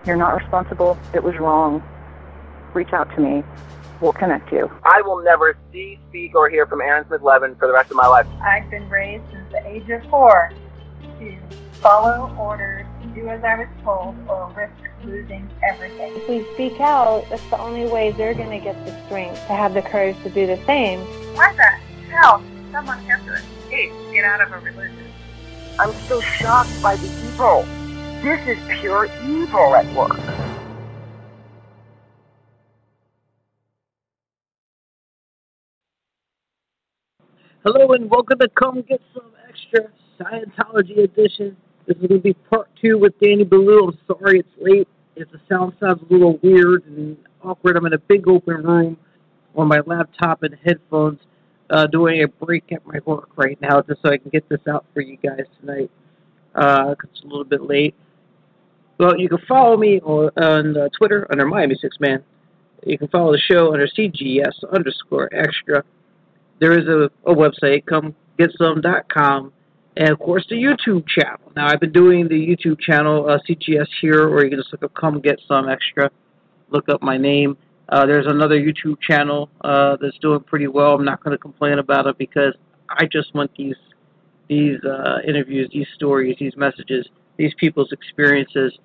You're not responsible. It was wrong. Reach out to me. We'll connect you. I will never see, speak, or hear from Aaron Smith-Levin for the rest of my life. I've been raised since the age of 4 to follow orders, do as I was told, or risk losing everything. If we speak out, that's the only way they're going to get the strength to have the courage to do the same. Why the hell does someone have to escape to get out of a religion? I'm still shocked by the evil. This is pure evil at work. Hello and welcome to Come Get Some Extra Scientology edition. This is going to be part 2 with Dani Ballou. I'm sorry it's late. If the sound sounds a little weird and awkward, I'm in a big open room on my laptop and headphones doing a break at my work right now just so I can get this out for you guys tonight. It's a little bit late. Well, you can follow me on Twitter under Miami6Man. You can follow the show under CGS_extra. There is a website, comegetsome.com, and of course the YouTube channel. Now I've been doing the YouTube channel CGS here, or you can just look up Come Get Some Extra. Look up my name. There's another YouTube channel that's doing pretty well. I'm not going to complain about it because I just want these interviews, these stories, these messages, these people's experiences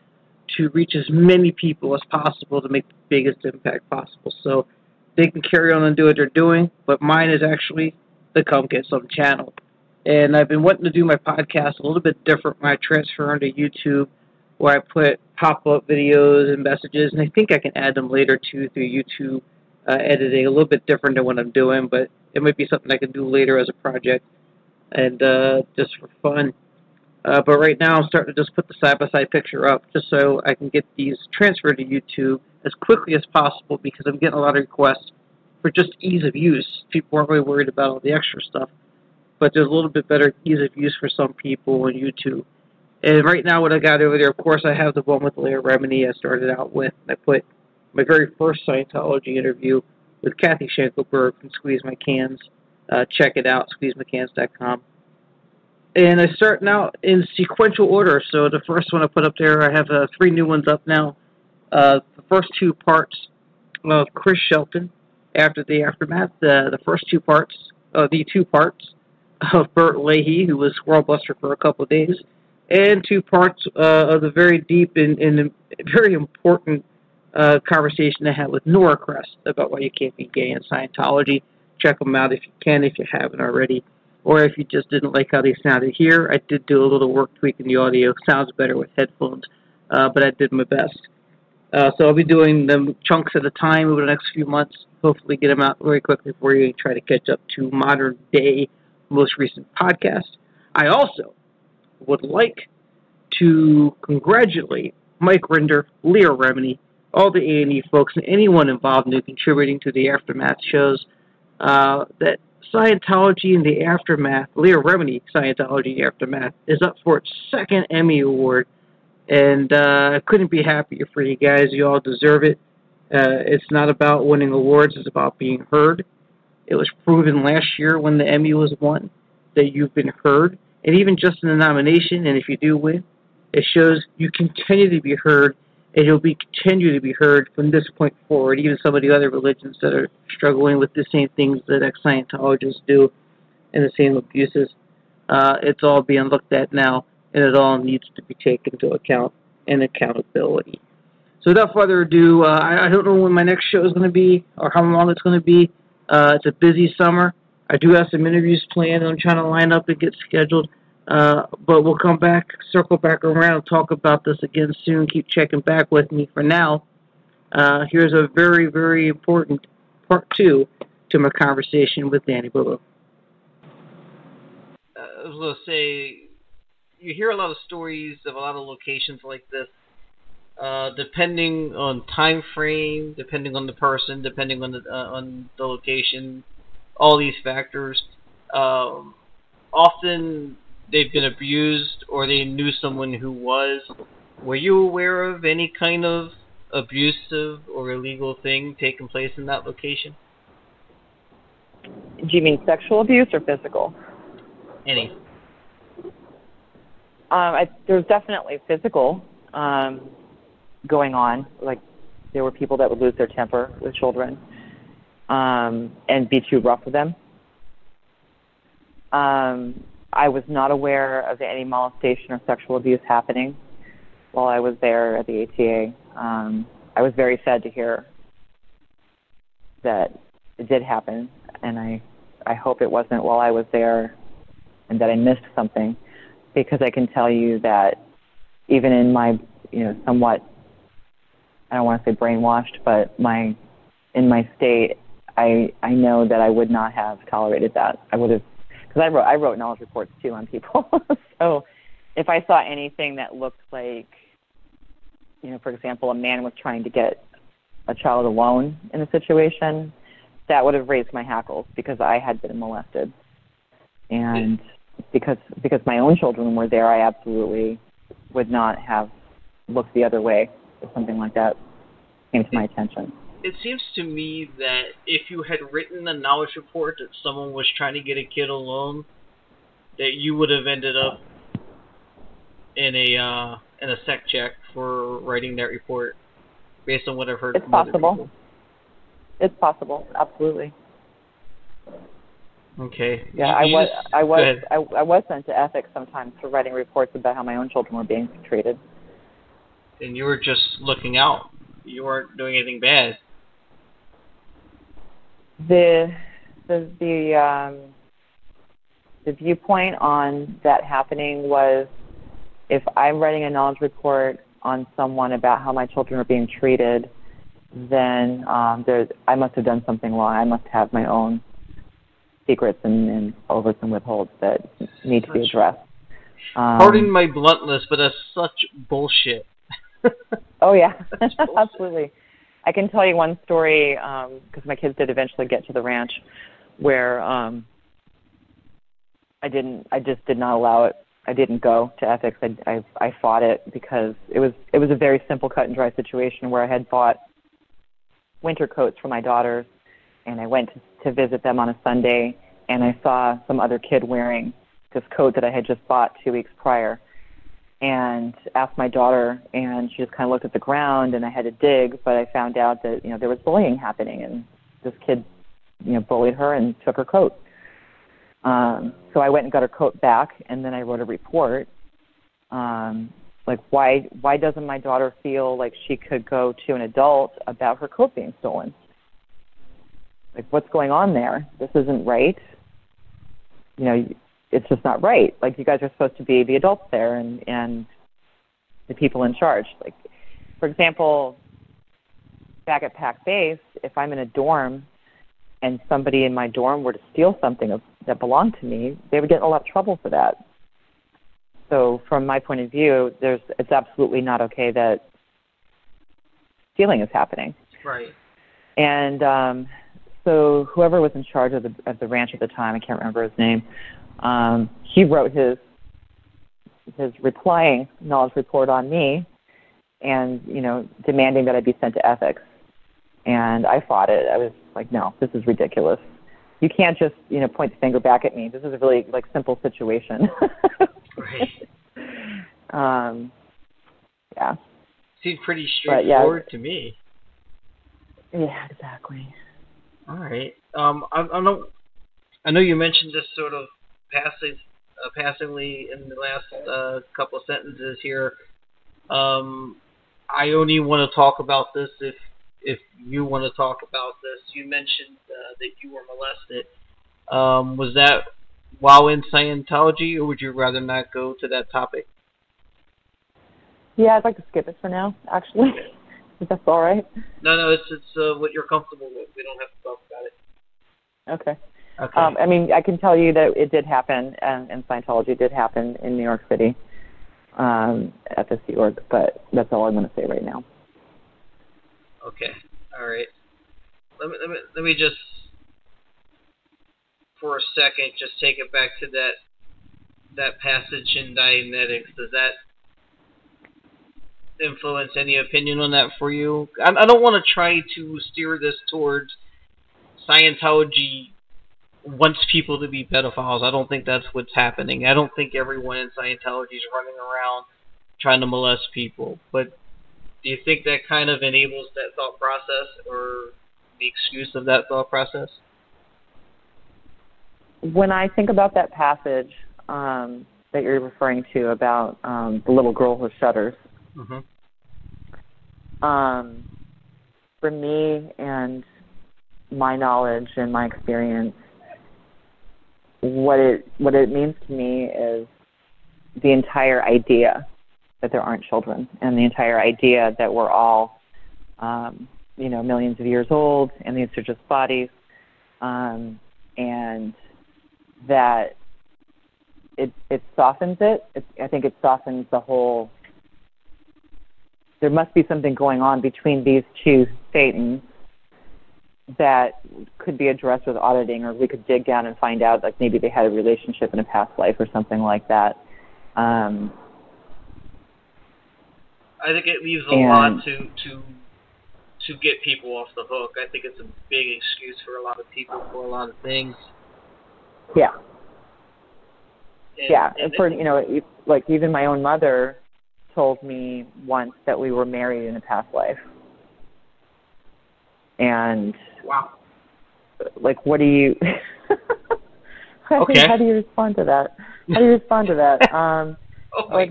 to reach as many people as possible to make the biggest impact possible. So they can carry on and do what they're doing, but mine is actually the Come Get Some channel. And I've been wanting to do my podcast a little bit different when I transfer onto YouTube, where I put pop-up videos and messages, and I think I can add them later too through YouTube editing, a little bit different than what I'm doing, but it might be something I can do later as a project and just for fun. But right now I'm starting to just put the side-by-side picture up just so I can get these transferred to YouTube as quickly as possible because I'm getting a lot of requests for just ease of use. People aren't really worried about all the extra stuff, but there's a little bit better ease of use for some people on YouTube. And right now what I got over there, of course, I have the one with Leah Remini I started out with. I put my very first Scientology interview with Kathy Schenkelberg from Squeeze My Cans. Check it out, squeezemycans.com. And I start now in sequential order. So the first one I put up there, I have 3 new ones up now. The first 2 parts of Chris Shelton after the Aftermath. The first 2 parts, the 2 parts of Bert Leahy, who was World Buster for a couple of days, and 2 parts of the very deep and very important conversation I had with Nora Crest about why you can't be gay in Scientology. Check them out if you can, if you haven't already. Or if you just didn't like how they sounded here, I did do a little work tweaking the audio. Sounds better with headphones, but I did my best. So I'll be doing them chunks at a time over the next few months. Hopefully get them out very quickly for you and try to catch up to modern day, most recent podcast. I also would like to congratulate Mike Rinder, Leah Remini, all the A&E folks, and anyone involved in contributing to the Aftermath shows that Scientology and the Aftermath, Leah Remini, Scientology and the Aftermath, is up for its 2nd Emmy Award. And I couldn't be happier for you guys. You all deserve it. It's not about winning awards. It's about being heard. It was proven last year when the Emmy was won that you've been heard. And even just in the nomination, and if you do win, it shows you continue to be heard, and you'll continue to be heard from this point forward. Even some of the other religions that are struggling with the same things that ex-Scientologists do and the same abuses, it's all being looked at now, and it all needs to be taken into account and accountability. So without further ado, I don't know when my next show is going to be or how long it's going to be. It's a busy summer. I do have some interviews planned. I'm trying to line up and get scheduled. But we'll come back, circle back around, and talk about this again soon. Keep checking back with me. For now, here's a very, very important part 2 to my conversation with Dani Ballou. I was going to say, you hear a lot of stories of a lot of locations like this. Depending on time frame, depending on the person, depending on the location, all these factors, often they've been abused or they knew someone who was. Were you aware of any kind of abusive or illegal thing taking place in that location? Do you mean sexual abuse or physical? Any. There's definitely physical. going on. Like, there were people that would lose their temper with children and be too rough with them. I was not aware of any molestation or sexual abuse happening while I was there at the ATA. I was very sad to hear that it did happen, and I hope it wasn't while I was there and that I missed something, because I can tell you that even in my, somewhat, I don't want to say brainwashed, but in my state, I know that I would not have tolerated that. I would have, because I wrote knowledge reports too on people. So if I saw anything that looked like, for example, a man was trying to get a child alone in a situation, that would have raised my hackles, because I had been molested. And because my own children were there, I absolutely would not have looked the other way if something like that came to my attention. It seems to me that if you had written a knowledge report that someone was trying to get a kid alone, that you would have ended up in a sec check for writing that report, based on what I've heard from other people. It's possible, absolutely. Okay. Yeah, I was sent to ethics sometimes for writing reports about how my own children were being treated. And you were just looking out. You weren't doing anything bad. The viewpoint on that happening was, if I'm writing a knowledge report on someone about how my children are being treated, then I must have done something wrong. I must have my own secrets and overs and withholds that need to be addressed. Pardon my bluntness, but that's such bullshit. Oh, yeah, absolutely. I can tell you one story, because my kids did eventually get to the ranch, where I just did not allow it. I didn't go to ethics. I fought it, because it was a very simple cut and dry situation where I had bought winter coats for my daughters, and I went to visit them on a Sunday, and I saw some other kid wearing this coat that I had just bought 2 weeks prior, and asked my daughter, and she just kind of looked at the ground, and I had to dig, but I found out that, there was bullying happening, and this kid, bullied her and took her coat. So I went and got her coat back, and then I wrote a report. Like, why doesn't my daughter feel like she could go to an adult about her coat being stolen? Like, what's going on there? This isn't right. It's just not right. Like, you guys are supposed to be the adults there and the people in charge. Like, for example, back at Pac Base, if I'm in a dorm and somebody in my dorm were to steal something that belonged to me, they would get in a lot of trouble for that. So from my point of view, it's absolutely not okay that stealing is happening. Right. And so whoever was in charge of the ranch at the time, I can't remember his name, he wrote his replying knowledge report on me, and demanding that I be sent to ethics. And I fought it. I was like, no, this is ridiculous. You can't just point the finger back at me. This is a really simple situation. Right. Yeah. Seems pretty straightforward to me. Yeah, exactly. All right. I know you mentioned this sort of passingly in the last couple of sentences here. I only want to talk about this if you want to talk about this. You mentioned that you were molested. Was that while in Scientology, or would you rather not go to that topic? Yeah, I'd like to skip it for now, actually. If that's all right. No, it's what you're comfortable with. We don't have to talk about it. Okay. I mean, I can tell you that it did happen, and Scientology did happen in New York City at the Sea Org, but that's all I'm going to say right now. Okay. All right. Let me just, for a second, just take it back to that passage in Dianetics. Does that influence any opinion on that for you? I don't want to try to steer this towards Scientology wants people to be pedophiles. I don't think that's what's happening. I don't think everyone in Scientology is running around trying to molest people. But Do you think that kind of enables that thought process, or the excuse of that thought process? When I think about that passage that you're referring to about the little girl who shudders, for me and my knowledge and my experience, what it means to me is the entire idea that there aren't children, and the entire idea that we're all, millions of years old, and these are just bodies, and that it softens it. I think it softens the whole. There must be something going on between these two Satans that could be addressed with auditing, or we could dig down and find out, like maybe they had a relationship in a past life or something like that. I think it leaves a lot to get people off the hook. I think it's a big excuse for a lot of people for a lot of things. Yeah. And for like even my own mother told me once that we were married in a past life. And wow. Like, what do you? Okay. How do you respond to that?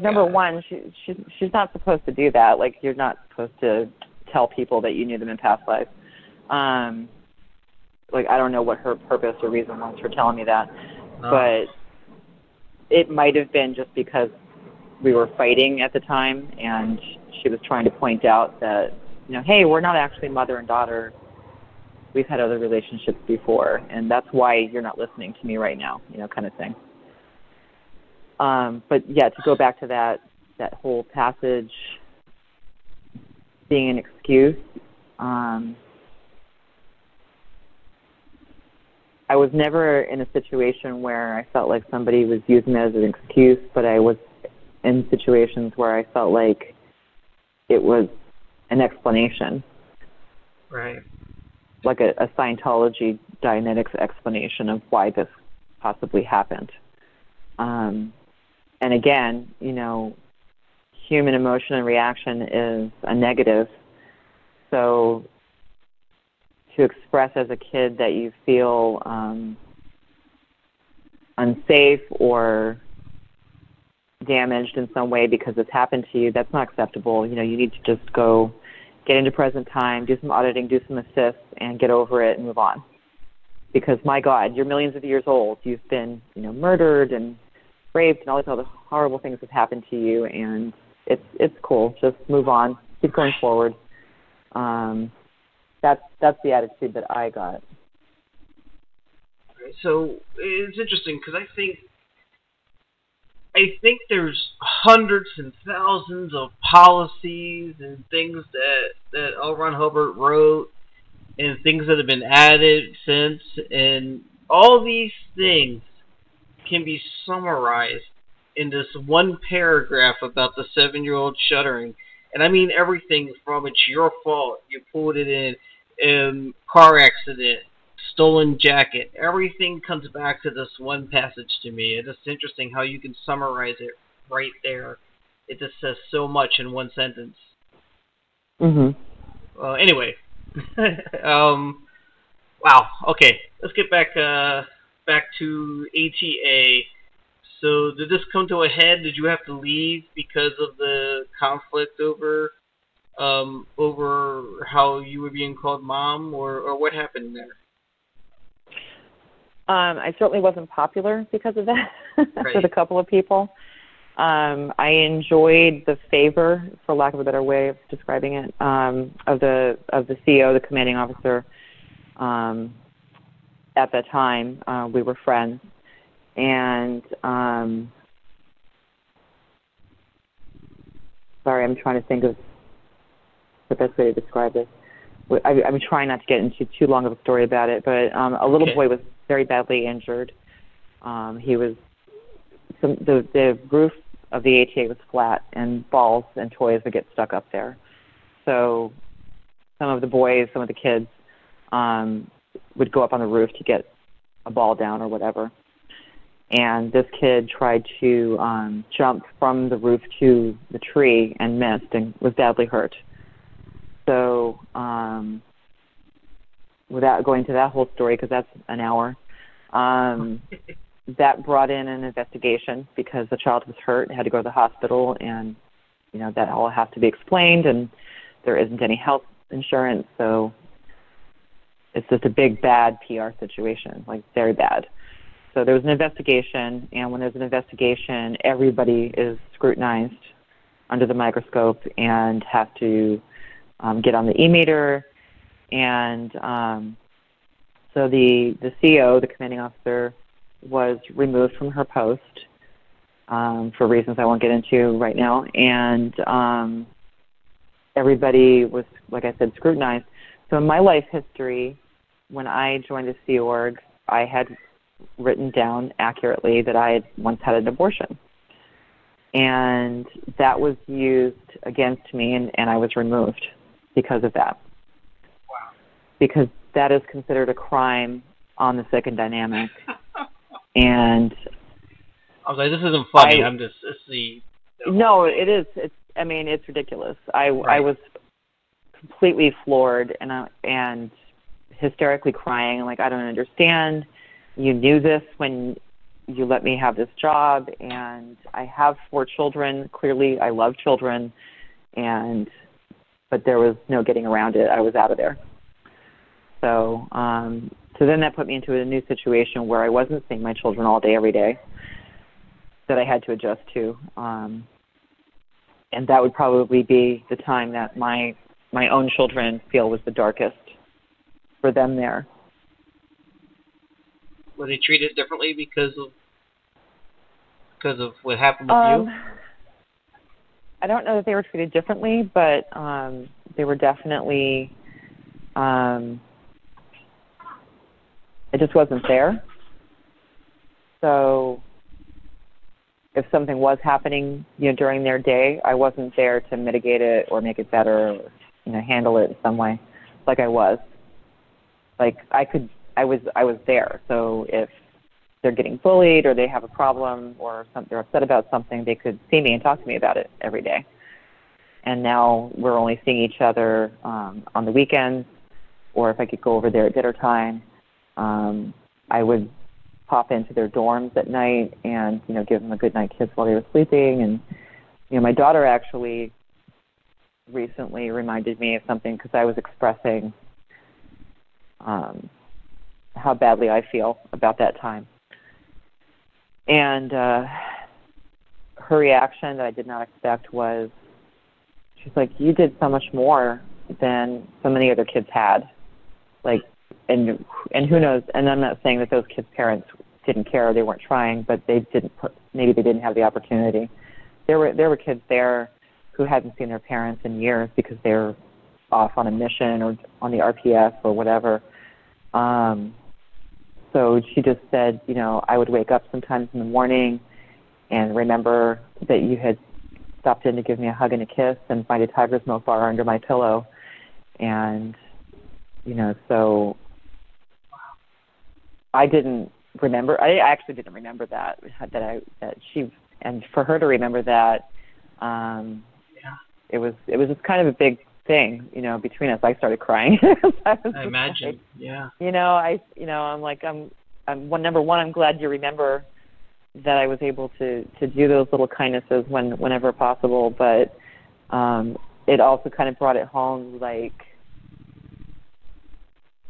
Number one, she's not supposed to do that. Like, you're not supposed to tell people that you knew them in past life. Like, I don't know what her purpose or reason was for telling me that, but it might have been just because we were fighting at the time, and she was trying to point out that, hey, we're not actually mother and daughter. We've had other relationships before, and that's why you're not listening to me right now, kind of thing. But yeah, to go back to that whole passage being an excuse, I was never in a situation where I felt like somebody was using it as an excuse, but I was in situations where I felt like it was an explanation. Right. Like a Scientology Dianetics explanation of why this possibly happened. And again, human emotion and reaction is a negative. So to express as a kid that you feel unsafe or damaged in some way because it's happened to you, that's not acceptable. You need to just go get into present time, do some auditing, do some assists, and get over it and move on. Because, my God, you're millions of years old. You've been, murdered and raped, and all these other horrible things have happened to you, and it's cool. Just move on. Keep going forward. That's the attitude that I got. So it's interesting because I think there's hundreds and thousands of policies and things that L. Ron Hubbard wrote and things that have been added since, and all these things can be summarized in this one paragraph about the 7-year-old shuddering. And I mean everything from it's your fault, you pulled it in, car accident, stolen jacket. Everything comes back to this one passage to me. And it's interesting how you can summarize it right there. It just says so much in one sentence. Anyway. Wow. Okay. Let's get back to ATA. So did this come to a head? Did you have to leave because of the conflict over how you were being called mom, or what happened there? I certainly wasn't popular because of that with a couple of people. I enjoyed the favor, for lack of a better way of describing it, of the CEO, the commanding officer. At that time, we were friends, and sorry, I'm trying to think of the best way to describe this. I'm trying not to get into too long of a story about it, but a little boy was very badly injured. He was the roof of the ATA was flat, and balls and toys would get stuck up there. So some of the kids would go up on the roof to get a ball down or whatever. And this kid tried to jump from the roof to the tree and missed and was badly hurt. So without going to that whole story, because that's an hour, that brought in an investigation because the child was hurt and had to go to the hospital, and that all has to be explained, and there isn't any health insurance, so it's just a big bad PR situation, like very bad. So there was an investigation, and when there's an investigation, everybody is scrutinized under the microscope and have to get on the e-meter. And so the CO, the commanding officer, was removed from her post for reasons I won't get into right now. And everybody was, like I said, scrutinized. So in my life history, when I joined the Sea Org, I had written down accurately that I had once had an abortion. And that was used against me, and I was removed because of that. Wow. Because that is considered a crime on the second dynamic. And I was like, this isn't funny. It's the... No, it is. It's ridiculous. I was completely floored and hysterically crying, like, I don't understand. You knew this when you let me have this job, and I have 4 children. Clearly, I love children, but there was no getting around it. I was out of there. So then that put me into a new situation where I wasn't seeing my children all day, every day, that I had to adjust to. And that would probably be the time that my own children feel was the darkest for them there. Were they treated differently because of what happened with you? I don't know that they were treated differently, but they were definitely, it just wasn't there. So if something was happening, during their day, I wasn't there to mitigate it or make it better or, handle it in some way like I was. Like I was there. So if they're getting bullied or they have a problem or they're upset about something, they could see me and talk to me about it every day. And now we're only seeing each other on the weekends, or if I could go over there at dinner time, I would pop into their dorms at night and, give them a good night kiss while they were sleeping. And, my daughter actually recently reminded me of something because I was expressing how badly I feel about that time. And her reaction that I did not expect was, she's like, you did so much more than so many other kids had. Like, and who knows, and I'm not saying that those kids' parents didn't care or they weren't trying, but maybe they didn't have the opportunity. There were kids there who hadn't seen their parents in years because they were off on a mission or on the RPF or whatever. So she just said, I would wake up sometimes in the morning and remember that you had stopped in to give me a hug and a kiss and find a Tiger's Milk bar under my pillow. And, so I didn't remember. I actually didn't remember that she, and for her to remember that, it was just kind of a big thing, between us. I started crying. I imagine. Yeah. I'm like, I'm number one, I'm glad you remember that I was able to do those little kindnesses whenever possible, but it also kind of brought it home, like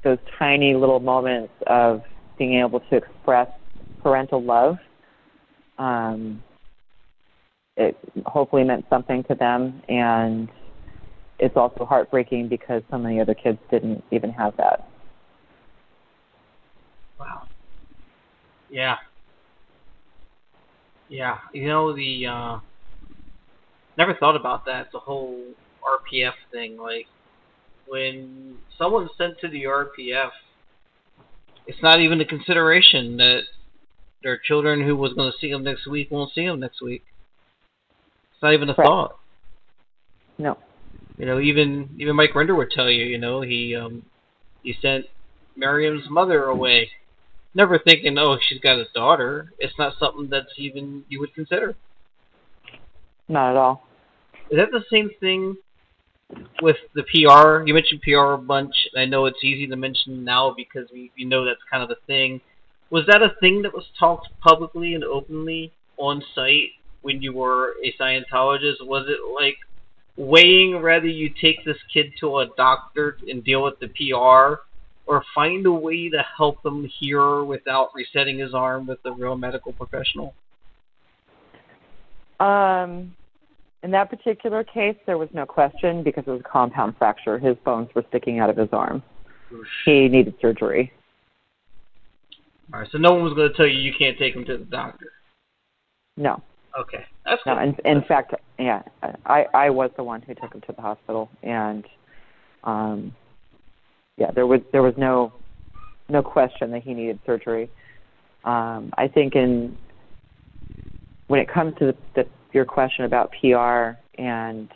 those tiny little moments of being able to express parental love. It hopefully meant something to them, and it's also heartbreaking because so many other kids didn't even have that. Wow. Yeah. Yeah. Never thought about that, the whole RPF thing. Like, when someone's sent to the RPF, it's not even a consideration that their children who was going to see them next week won't see them next week. It's not even a thought. No. Even Mike Render would tell you, he sent Miriam's mother away, never thinking, oh, she's got a daughter. It's not something that's even you would consider. Not at all. Is that the same thing with the PR, you mentioned PR a bunch. I know it's easy to mention now because we know that's kind of the thing. Was that a thing that was talked publicly and openly on site when you were a Scientologist? Was it like weighing whether you take this kid to a doctor and deal with the PR or find a way to help him hear without resetting his arm with a real medical professional? In that particular case, there was no question because it was a compound fracture. His bones were sticking out of his arm. He needed surgery. All right, so no one was going to tell you can't take him to the doctor? No. Okay, that's good. No, in fact, yeah, I was the one who took him to the hospital, and yeah, there was no question that he needed surgery. I think when it comes to your question about PR and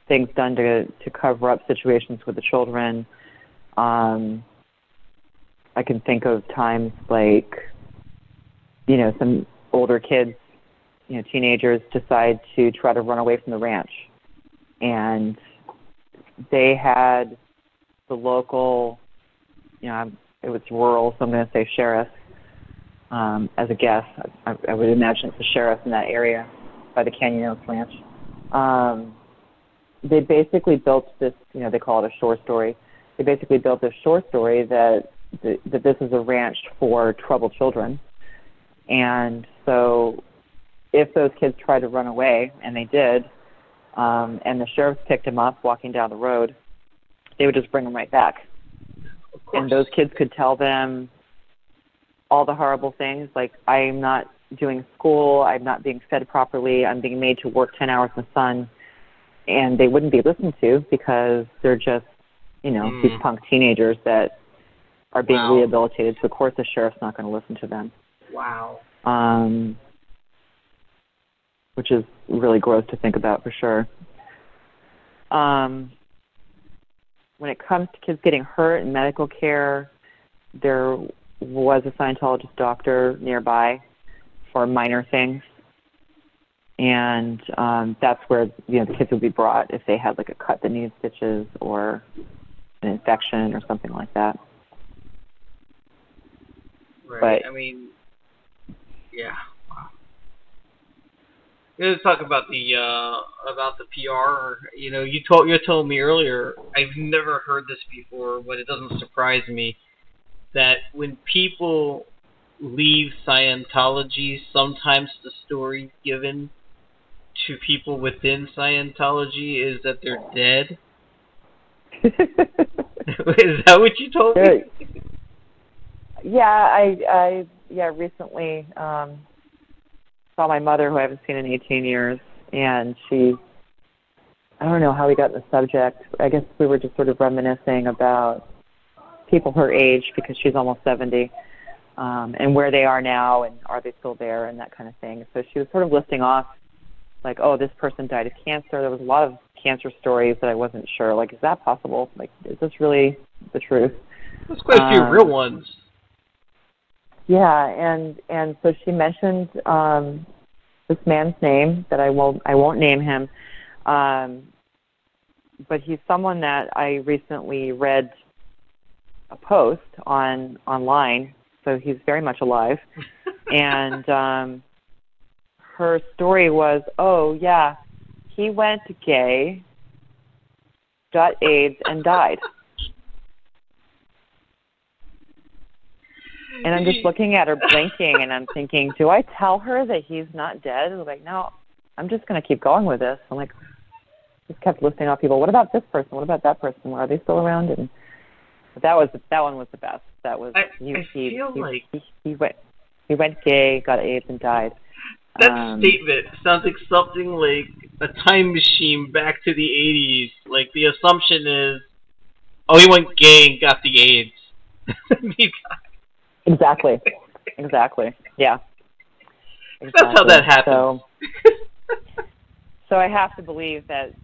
things done to cover up situations with the children, I can think of times like, some older kids, teenagers decide to try to run away from the ranch. And they had the local, it was rural, so I'm going to say sheriff, as a guess. I would imagine it's a sheriff in that area by the Canyon Oaks Ranch. They basically built this, they call it a short story. They basically built this short story that this is a ranch for troubled children. And so if those kids tried to run away, and they did, and the sheriff picked them up walking down the road, they would just bring them right back. And those kids could tell them all the horrible things, like, I'm not doing school, I'm not being fed properly, I'm being made to work 10 hours in the sun, and they wouldn't be listened to because they're just, these punk teenagers that are being rehabilitated. So, of course, the sheriff's not going to listen to them. Wow. Which is really gross to think about for sure. When it comes to kids getting hurt in medical care, there was a Scientologist doctor nearby for minor things. And that's where, the kids would be brought if they had like a cut that needed stitches or an infection or something like that. Right. But, yeah. Wow. Let's talk about the PR. You told me earlier. I've never heard this before, but it doesn't surprise me that when people leave Scientology, sometimes the story given to people within Scientology is that they're dead. Is that what you told me? Yeah, I recently saw my mother, who I haven't seen in 18 years, and I don't know how we got in the subject. I guess we were just sort of reminiscing about people her age, because she's almost 70, and where they are now, and are they still there, and that kind of thing. So she was sort of listing off, like, oh, this person died of cancer. There was a lot of cancer stories that I wasn't sure, like, is that possible? Like, is this really the truth? There's quite a few real ones. Yeah, and so she mentioned this man's name that I won't name him, but he's someone that I recently read a post online, so he's very much alive, and her story was, oh yeah, he went gay, got AIDS, and died. And I'm just looking at her blinking, and I'm thinking, do I tell her that he's not dead? I'm like, no, I'm just going to keep going with this. I'm like, just kept listing off people. What about this person? What about that person? Are they still around? And that one was the best. That was he went gay, got AIDS, and died. That statement sounds like something like a time machine back to the 80s. Like, the assumption is, oh, he went gay and got the AIDS. Exactly. Yeah. Exactly. That's how that happens. So I have to believe that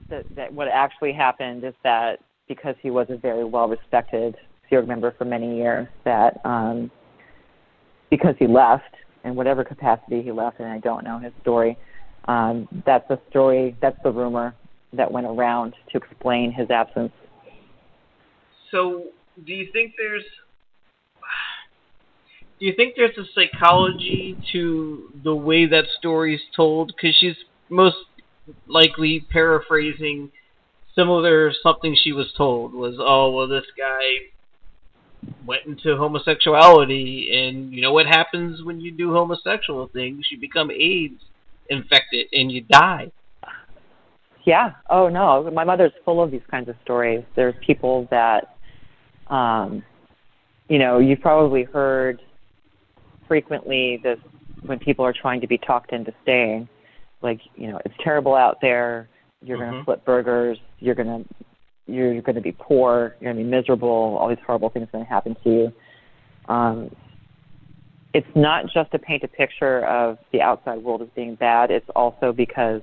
what actually happened is that because he was a very well-respected field member for many years, that because he left, in whatever capacity he left, and I don't know his story, that's the story, that's the rumor, that went around to explain his absence. So, do you think there's a psychology to the way that story's told? Because she's most likely paraphrasing similar something she was told was, oh, well, this guy went into homosexuality, and you know what happens when you do homosexual things? You become AIDS infected, and you die. Yeah. Oh, no. My mother's full of these kinds of stories. There's people that, you've probably heard frequently this when people are trying to be talked into staying. Like, it's terrible out there. You're going to flip burgers. You're going to be poor. You're going to be miserable. All these horrible things are going to happen to you. It's not just to paint a picture of the outside world as being bad. It's also because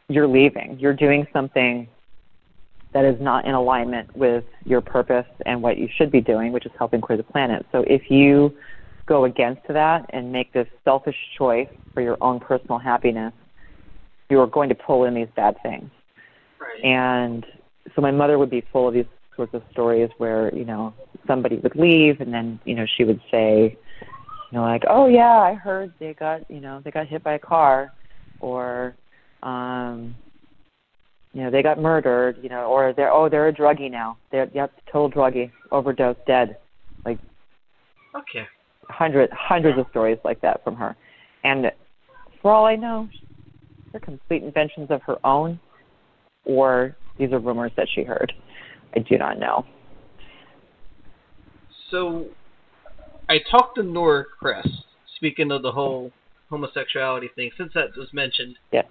you're leaving. You're doing something that is not in alignment with your purpose and what you should be doing, which is helping clear the planet. So if you go against that and make this selfish choice for your own personal happiness, you are going to pull in these bad things. Right. And so my mother would be full of these sorts of stories where, somebody would leave and then, she would say, like, oh yeah, I heard they got hit by a car, or, they got murdered, or they're a druggie now. They're total druggie, overdose, dead. Like, okay. Hundreds of stories like that from her. And for all I know, they're complete inventions of her own, or these are rumors that she heard. I do not know. So, I talked to Nora Crest, speaking of the whole homosexuality thing, since that was mentioned. Yeah.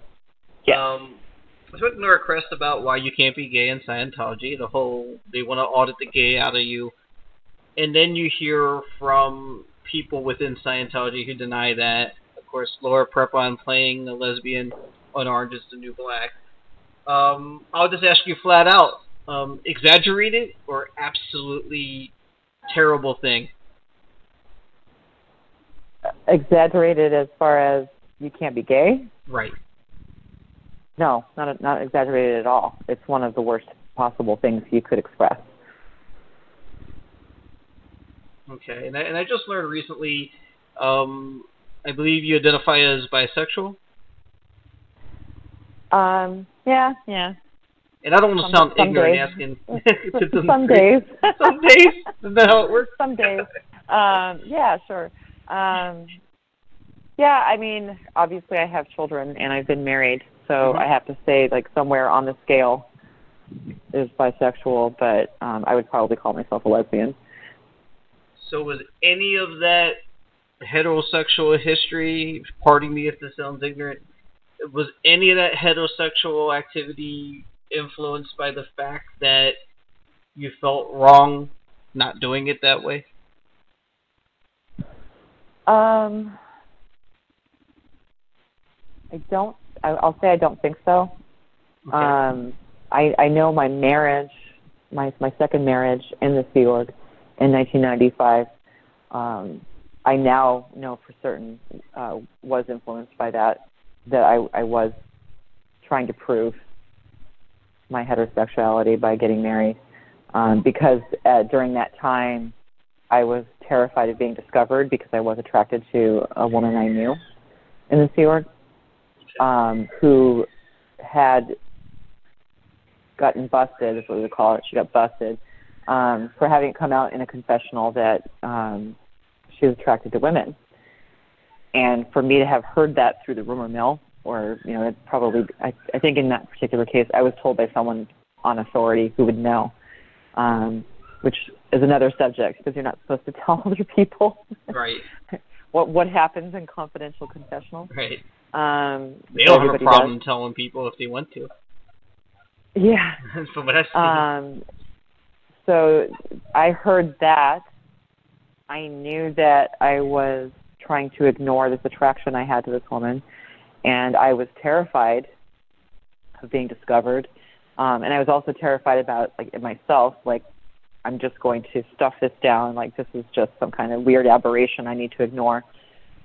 I spoke to Nora Crest about why you can't be gay in Scientology, they want to audit the gay out of you. And then you hear from people within Scientology who deny that. Of course, Laura Prepon playing a lesbian on Orange is the New Black. I'll just ask you flat out, exaggerated or absolutely terrible thing? Exaggerated as far as you can't be gay? Right. No, not exaggerated at all. It's one of the worst possible things you could express. Okay, and I just learned recently, I believe you identify as bisexual? Yeah. And I don't want to sound ignorant asking. Some days. Some days? Is that how it works? Some days. Yeah, sure. Yeah, I mean, obviously I have children and I've been married, so I have to say, like, somewhere on the scale is bisexual, but I would probably call myself a lesbian. So was any of that heterosexual history, pardon me if this sounds ignorant, was any of that heterosexual activity influenced by the fact that you felt wrong not doing it that way? I'll say I don't think so. Okay. I know my marriage, my second marriage in the Sea Org in 1995, I now know for certain was influenced by that I was trying to prove my heterosexuality by getting married, because during that time I was terrified of being discovered because I was attracted to a woman I knew in the Sea Org, who had gotten busted, is what we would call it. She got busted for having come out in a confessional that she was attracted to women. And for me to have heard that through the rumor mill, or, it probably, I think in that particular case, I was told by someone on authority who would know, which is another subject, because you're not supposed to tell other people right. what happens in confidential confessionals. Right. They don't have a problem telling people if they want to. Yeah. From what I've seen. So I heard that. I knew that I was trying to ignore this attraction I had to this woman, and I was terrified of being discovered. And I was also terrified about, like, myself, like, I'm just going to stuff this down, like, this is just some kind of weird aberration I need to ignore.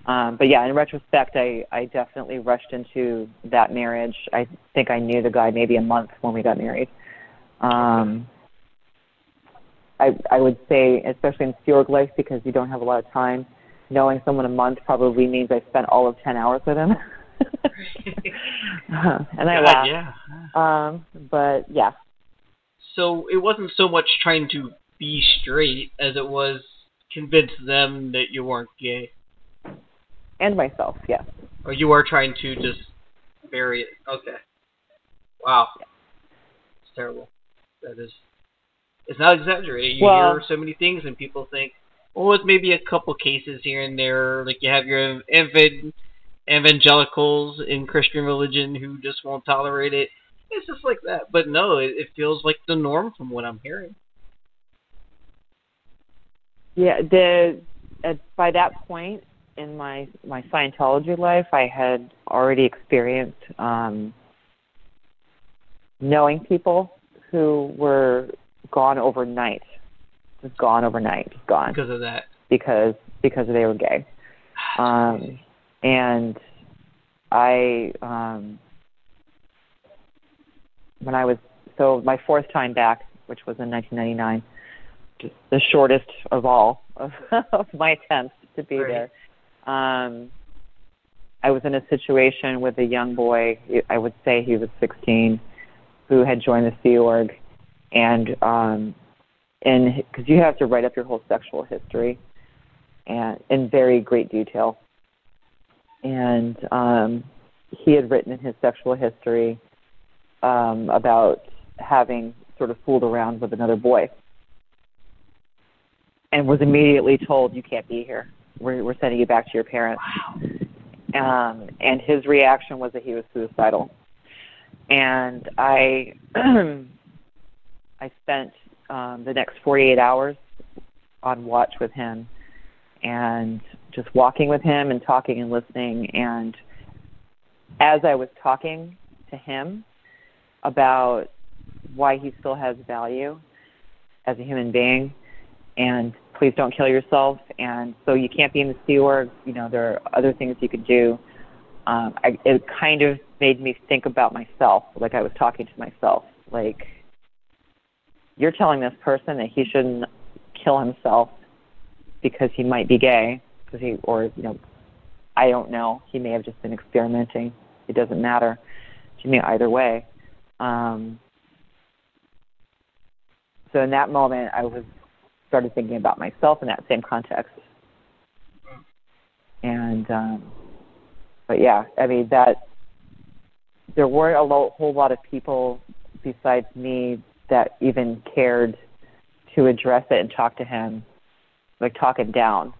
But yeah, in retrospect, I definitely rushed into that marriage. I think I knew the guy maybe a month when we got married. I would say, especially in Sea Org life, because you don't have a lot of time, knowing someone a month probably means I spent all of 10 hours with him. And I laughed. Yeah. But yeah. So it wasn't so much trying to be straight as it was convince them that you weren't gay. And myself, yes. Or you are trying to just bury it. Okay. Wow. Yeah. It's terrible. That is. It's not exaggerated. You hear so many things and people think, well, it's maybe a couple cases here and there. Like you have your evangelicals in Christian religion who just won't tolerate it. It's just like that. But no, it feels like the norm from what I'm hearing. Yeah, by that point in my Scientology life, I had already experienced knowing people who were gone overnight. Just gone. Because of that. Because they were gay. And I, when I was, so my fourth time back, which was in 1999, just the shortest of all of my attempts to be there. I was in a situation with a young boy, I would say he was 16, who had joined the Sea Org, and because you have to write up your whole sexual history, and in very great detail. And he had written in his sexual history about having sort of fooled around with another boy, and was immediately told, you can't be here. We're sending you back to your parents. Wow. And his reaction was that he was suicidal. And I spent the next 48 hours on watch with him, and just walking with him and talking and listening. And as I was talking to him about why he still has value as a human being, and please don't kill yourself, and so you can't be in the Sea Org, there are other things you could do, it kind of made me think about myself, like I was talking to myself, like, you're telling this person that he shouldn't kill himself because he might be gay, I don't know, he may have just been experimenting. It doesn't matter to me either way. So in that moment, I started thinking about myself in that same context. And, but yeah, I mean, there weren't a whole lot of people besides me that even cared to address it and talk to him, like talk him down.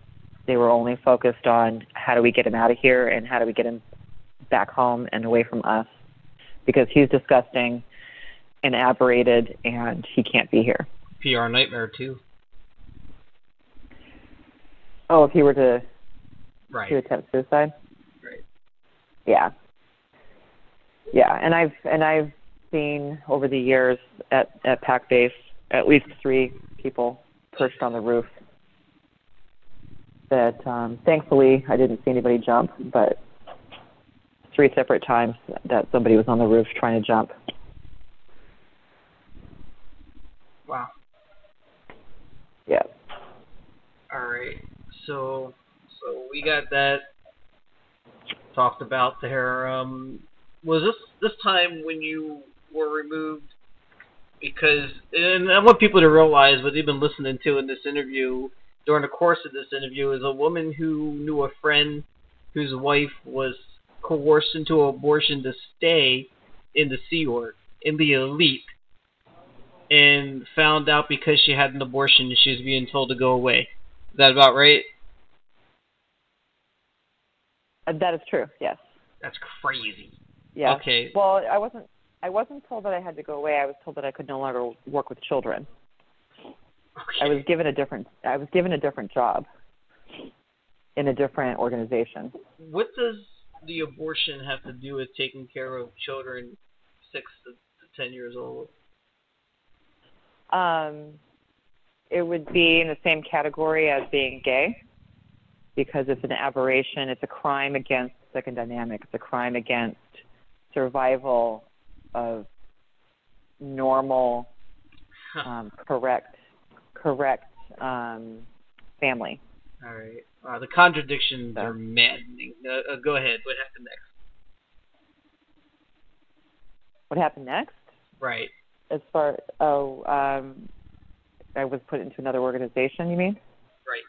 They were only focused on how do we get him out of here and how do we get him back home and away from us, because he's disgusting and aberrated and he can't be here. PR nightmare too. Oh, if he were to attempt suicide? Right. Yeah. Yeah, and I've seen over the years at Pac Base at least 3 people perched on the roof that thankfully I didn't see anybody jump, but 3 separate times that somebody was on the roof trying to jump. Wow. Yeah. All right. So we got that talked about there. Was this time when you were removed? Because, and I want people to realize what they've been listening to in this interview, during the course of this interview, is a woman who knew a friend whose wife was coerced into abortion to stay in the Sea Org, in the elite, and found out because she had an abortion she was being told to go away. Is that about right? That is true, yes. That's crazy. Yeah. Okay. Well, I wasn't told that I had to go away. I was told that I could no longer work with children. Okay. I was given a different job in a different organization. What does the abortion have to do with taking care of children 6 to 10 years old? It would be in the same category as being gay. because it's an aberration. It's a crime against second dynamic. It's a crime against survival of normal, correct family. All right. The contradictions are maddening. Go ahead. What happened next? What happened next? Right. As far, I was put into another organization, you mean? Right.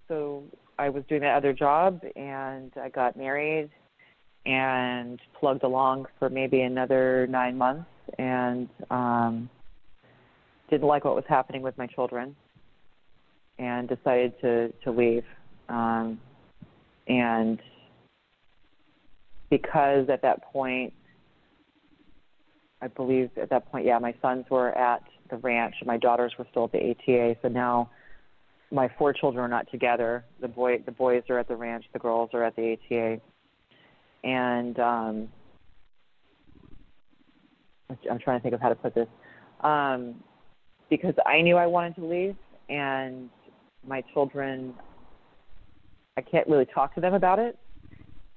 So I was doing that other job, and I got married and plugged along for maybe another 9 months, and didn't like what was happening with my children, and decided to leave. And because at that point, I believe at that point, my sons were at the ranch, and my daughters were still at the ATA. So now my 4 children are not together. The boys are at the ranch, the girls are at the ATA. And I'm trying to think of how to put this. Because I knew I wanted to leave, and my children, I can't really talk to them about it,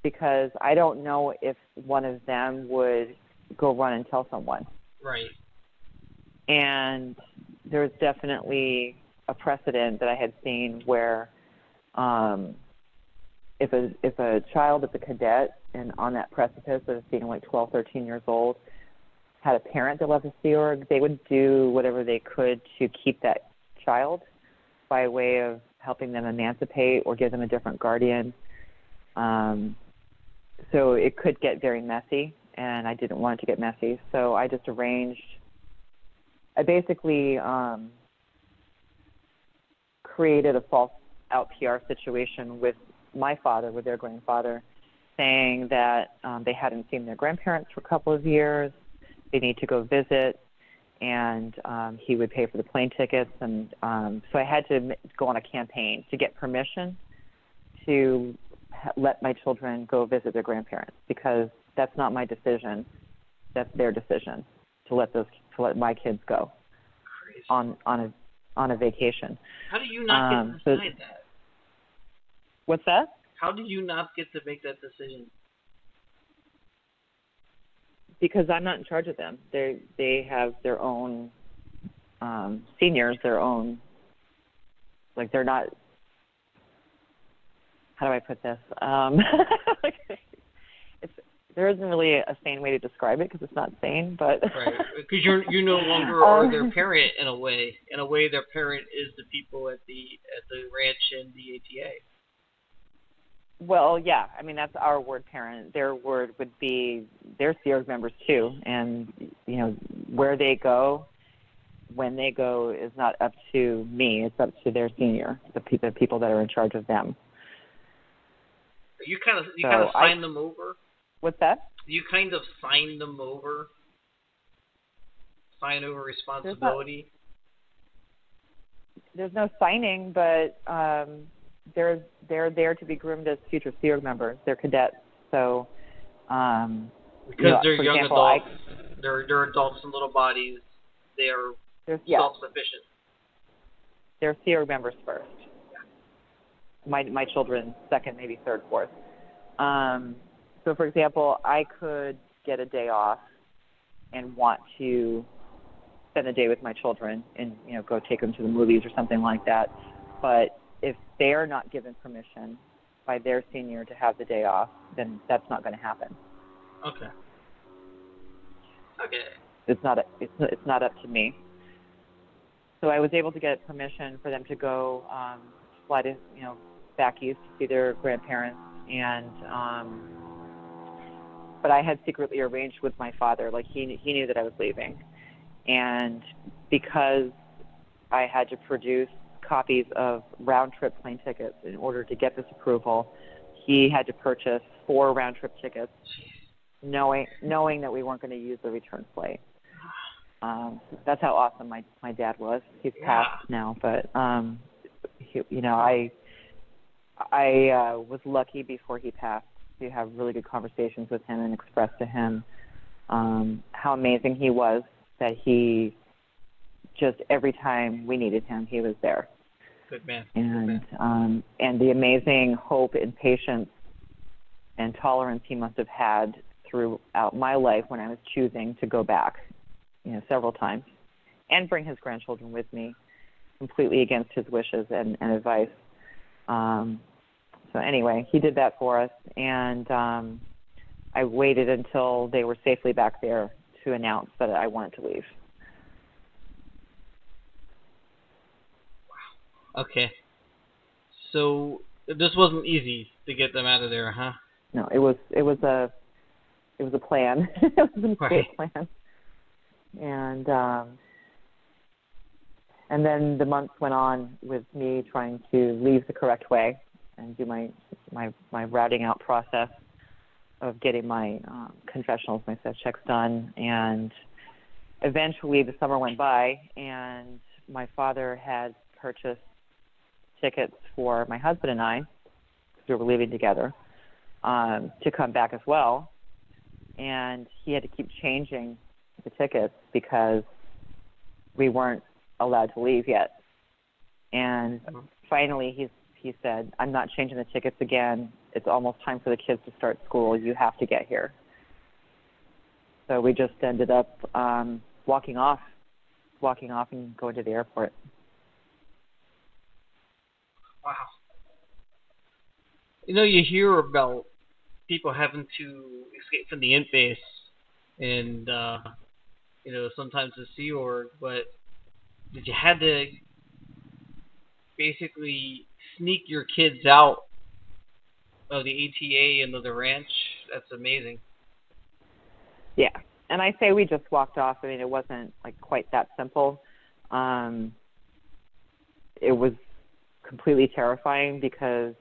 because I don't know if one of them would go run and tell someone. Right. And there's definitely a precedent that I had seen where if a child is a cadet and on that precipice of being like 12, 13 years old, had a parent that left the Sea Org, they would do whatever they could to keep that child by way of helping them emancipate or give them a different guardian. So it could get very messy, and I didn't want it to get messy. So I just I basically created a false out PR situation with my father, with their grandfather, saying that they hadn't seen their grandparents for a couple of years. They need to go visit, and he would pay for the plane tickets. And so I had to go on a campaign to get permission to let my children go visit their grandparents, because that's not my decision. That's their decision to let my kids go. Crazy. on a vacation. How do you not get to decide that? What's that? How do you not get to make that decision? Because I'm not in charge of them. They have their own seniors, their own, like, they're not, how do I put this? There isn't really a sane way to describe it, because it's not sane, but... Right, because you no longer are their parent in a way. In a way, their parent is the people at the ranch and the ATA. Well, yeah, I mean, that's our word parent. Their word would be, they're Sea Org members too, and, you know, where they go, when they go, is not up to me. It's up to their senior, the people that are in charge of them. You kind of sign them over? What's that? You kind of sign them over? Sign over responsibility? There's no signing, but they're there to be groomed as future Sea Org members. They're cadets, so because they're young adults, they're adults in little bodies. They're self-sufficient. They're Sea Org members first. My children second, maybe third, fourth. So, for example, I could get a day off and want to spend a day with my children and, you know, go take them to the movies or something like that. But if they're not given permission by their senior to have the day off, then that's not going to happen. Okay. It's not up to me. So I was able to get permission for them to go fly to, you know, back east to see their grandparents, and but I had secretly arranged with my father, like he knew that I was leaving, and because I had to produce copies of round-trip plane tickets in order to get this approval, he had to purchase 4 round-trip tickets, knowing that we weren't going to use the return flight. That's how awesome my dad was. He's passed now, but I was lucky before he passed to have really good conversations with him and express to him how amazing he was, that he just, every time we needed him, he was there. Good man. And the amazing hope and patience and tolerance he must have had throughout my life when I was choosing to go back, several times, and bring his grandchildren with me, completely against his wishes and advice. So anyway, he did that for us, and I waited until they were safely back there to announce that I wanted to leave. Wow. Okay. So this wasn't easy to get them out of there, huh? No, it was a plan. It was a great plan. And then the months went on with me trying to leave the correct way and do my routing out process of getting my confessionals, my sex checks done. And eventually the summer went by, and my father had purchased tickets for my husband and I, because we were leaving together, to come back as well. And he had to keep changing the tickets because we weren't allowed to leave yet. And finally he said, I'm not changing the tickets again. It's almost time for the kids to start school. You have to get here. So we just ended up walking off and going to the airport. Wow. You hear about people having to escape from the int base and, sometimes the Sea Org, but did you have to basically sneak your kids out of the ATA into the ranch? That's amazing. Yeah, and I say we just walked off. I mean, it wasn't quite that simple. It was completely terrifying because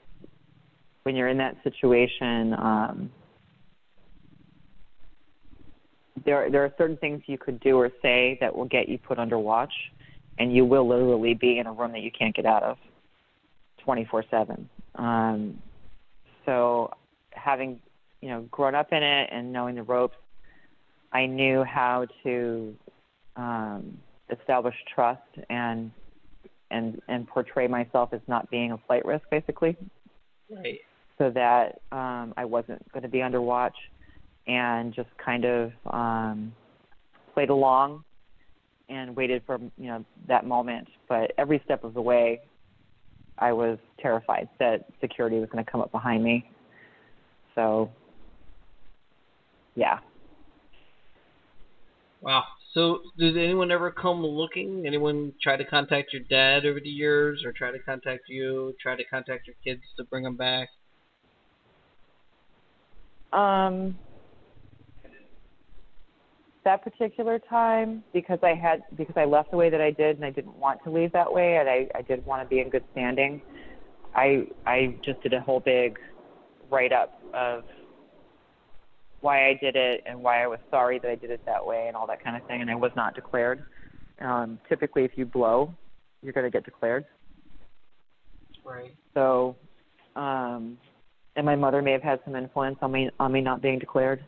when you're in that situation, there are certain things you could do or say that will get you put under watch, and you will literally be in a room that you can't get out of 24/7. So having, grown up in it and knowing the ropes, I knew how to establish trust and portray myself as not being a flight risk, basically. Right. So that I wasn't going to be under watch, and just kind of played along and waited for that moment. But every step of the way, I was terrified that security was going to come up behind me. So, yeah. Wow. So, did anyone ever come looking? Anyone try to contact your dad over the years, or try to contact you, try to contact your kids to bring them back? That particular time, because I left the way that I did, and I didn't want to leave that way, and I did want to be in good standing. I just did a whole big write-up of why I did it and why I was sorry that I did it that way and all that kind of thing, and I was not declared. Typically, if you blow, you're going to get declared. Right. So, and my mother may have had some influence on me not being declared.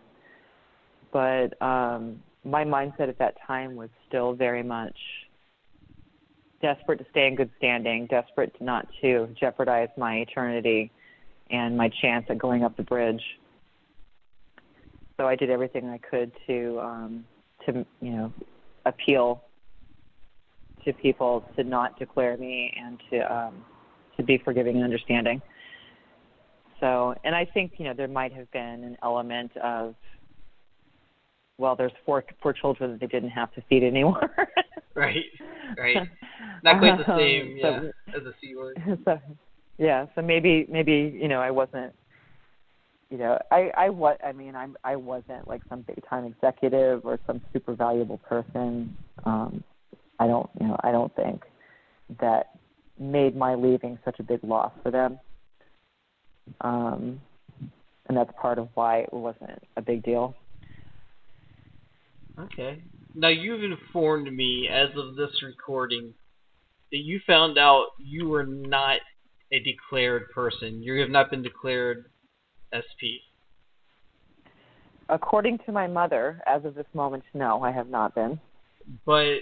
But my mindset at that time was still very much desperate to stay in good standing, desperate not to jeopardize my eternity and my chance at going up the bridge. So I did everything I could to appeal to people to not declare me and to be forgiving and understanding. So, and I think there might have been an element of, well, there's four children that they didn't have to feed anymore. Right. Not quite the same, as a C word. So maybe I wasn't, I wasn't like some big time executive or some super valuable person. I don't think that made my leaving such a big loss for them. And that's part of why it wasn't a big deal. Okay. Now, you've informed me, as of this recording, that you found out you were not a declared person. You have not been declared SP. According to my mother, as of this moment, no, I have not been. But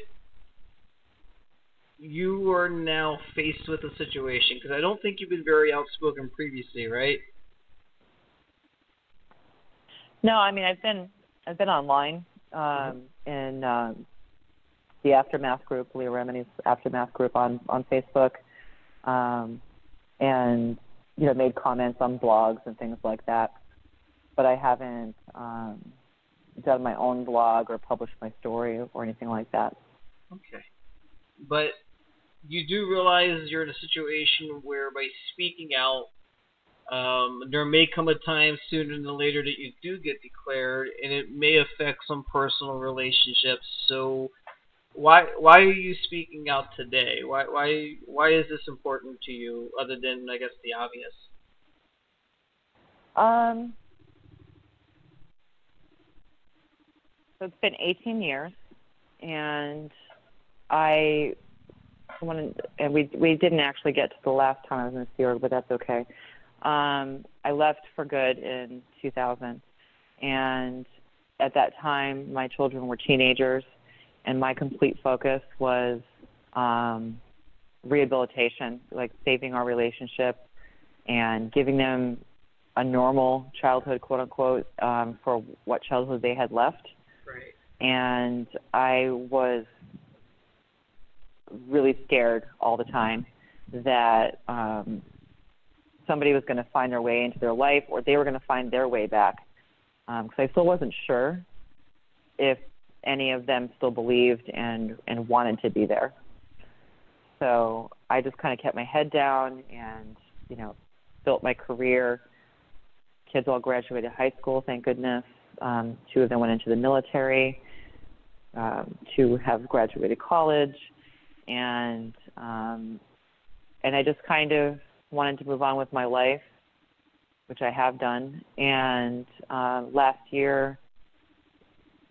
you are now faced with a situation, because I don't think you've been very outspoken previously, right? No, I mean I've been online in the Aftermath group, Leah Remini's Aftermath group on Facebook, and made comments on blogs and things like that. But I haven't done my own blog or published my story or anything like that. Okay, but you do realize you're in a situation where by speaking out, there may come a time sooner than later that you do get declared, and it may affect some personal relationships. So why are you speaking out today? Why is this important to you, other than, I guess, the obvious? So it's been 18 years, and we didn't actually get to the last time I was in the Sea Org, but that's okay. I left for good in 2000, and at that time my children were teenagers, and my complete focus was rehabilitation, like saving our relationship and giving them a normal childhood, quote unquote, for what childhood they had left. Right. And I was really scared all the time that somebody was going to find their way into their life, or they were going to find their way back. Because I still wasn't sure if any of them still believed and wanted to be there. So I just kind of kept my head down and, built my career. Kids all graduated high school, thank goodness. 2 of them went into the military. 2 have graduated college. And I just kind of wanted to move on with my life, which I have done. And last year,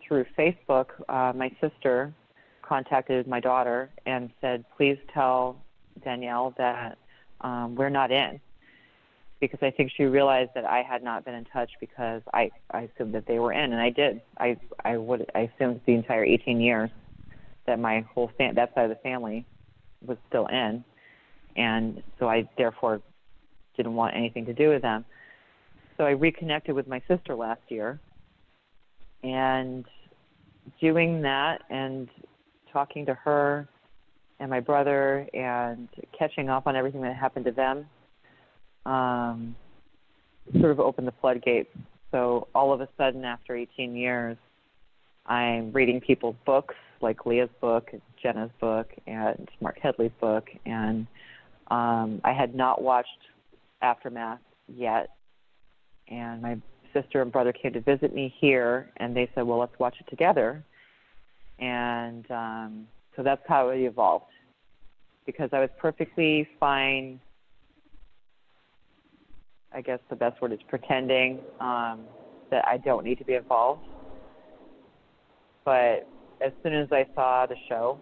through Facebook, my sister contacted my daughter and said, please tell Danielle that we're not in. Because I think she realized that I had not been in touch because I assumed that they were in, and I did. I assumed the entire 18 years that my whole that side of the family was still in, and so I therefore didn't want anything to do with them. So I reconnected with my sister last year, and doing that and talking to her and my brother and catching up on everything that happened to them sort of opened the floodgates. So all of a sudden, after 18 years, I'm reading people's books, like Leah's book, Jenna's book, and Mark Headley's book, and I had not watched Aftermath yet, and my sister and brother came to visit me here, and they said, well, let's watch it together, and so that's how it evolved, because I was perfectly fine. I guess the best word is pretending that I don't need to be involved. But as soon as I saw the show